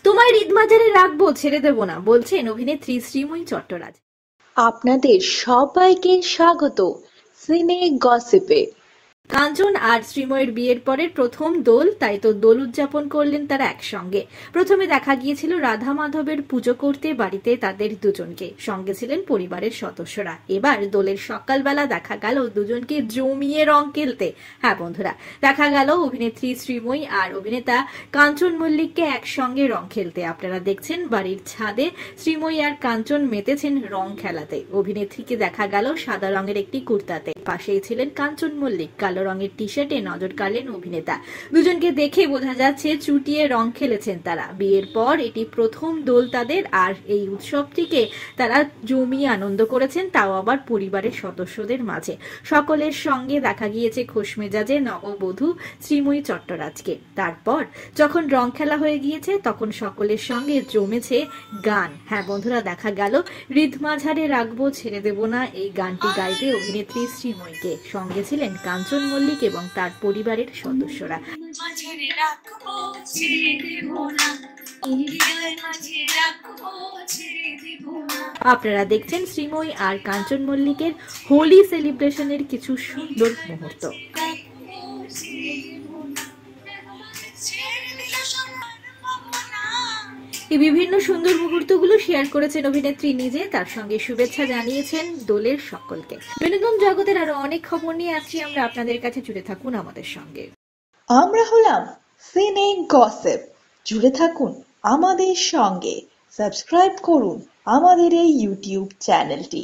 তোমায় হৃদমাঝারে রাখবো, ছেড়ে দেব না, বলছেন অভিনেত্রী শ্রীময়ী চট্টরাজ। আপনাদের সবাইকে স্বাগত সিনে গসিপে। কাঞ্চন আর শ্রীময়ের বিয়ের পরের প্রথম দোল, তাই তো দোল উদযাপন করলেন তারা একসঙ্গে। প্রথমে দেখা গিয়েছিল রাধা মাধবের পুজো করতে বাড়িতে তাদের দুজনকে, সঙ্গে ছিলেন পরিবারের সদস্যরা। এবার দোলের সকালবেলা দেখা গেল দুজনকে জমিয়ে রং খেলতে। হ্যাঁ বন্ধুরা, দেখা গেল অভিনেত্রী শ্রীময়ী আর অভিনেতা কাঞ্চন মল্লিককে একসঙ্গে রং খেলতে। আপনারা দেখছেন বাড়ির ছাদে শ্রীময়ী আর কাঞ্চন মেতেছেন রং খেলাতে। অভিনেত্রীকে দেখা গেল সাদা রঙের একটি কুর্তাতে, পাশেই ছিলেন কাঞ্চন মল্লিক কালো রঙের টি শার্টে নজর কাড়লেন অভিনেতা। দুজনকে দেখে বোঝা যাচ্ছে চুটিয়ে রং খেলেছেন তারা। বিয়ের পর এটি প্রথম দোল তাদের, আর এই উৎসবটিকে তারা জমিয়ে আনন্দ করেছেন, তাও আবার পরিবারের সদস্যদের মাঝে। সকলের সঙ্গে দেখা গিয়েছে খোশ মেজাজে নববধূ শ্রীময়ী চট্টরাজকে। তারপর যখন রং খেলা হয়ে গিয়েছে তখন সকলের সঙ্গে জমেছে গান। হ্যাঁ বন্ধুরা, দেখা গেল হৃদমাঝারে রাখবো ছেড়ে দেব না এই গানটি গাইতে অভিনেত্রী শ্রীময়ীকে, সঙ্গে ছিলেন কাঞ্চন মল্লিক এবং তার পরিবারের সদস্যরা। আপনারা দেখছেন শ্রীময়ী আর কাঞ্চন মল্লিকের হোলি সেলিব্রেশনের কিছু সুন্দর মুহূর্ত। এই বিভিন্ন সুন্দর মুহূর্তগুলো শেয়ার করেছেন অভিনেত্রী নিজে, তার সঙ্গে শুভেচ্ছা জানিয়েছেন দোলের সকলকে। বিনোদন জগতের আরো অনেক খবর নিয়ে আসছি আমরা আপনাদের কাছে, জুড়ে থাকুন আমাদের সঙ্গে। আমরা হলাম সিনে গসিপ, জুড়ে থাকুন আমাদের সঙ্গে, সাবস্ক্রাইব করুন আমাদের এই ইউটিউব চ্যানেলটি।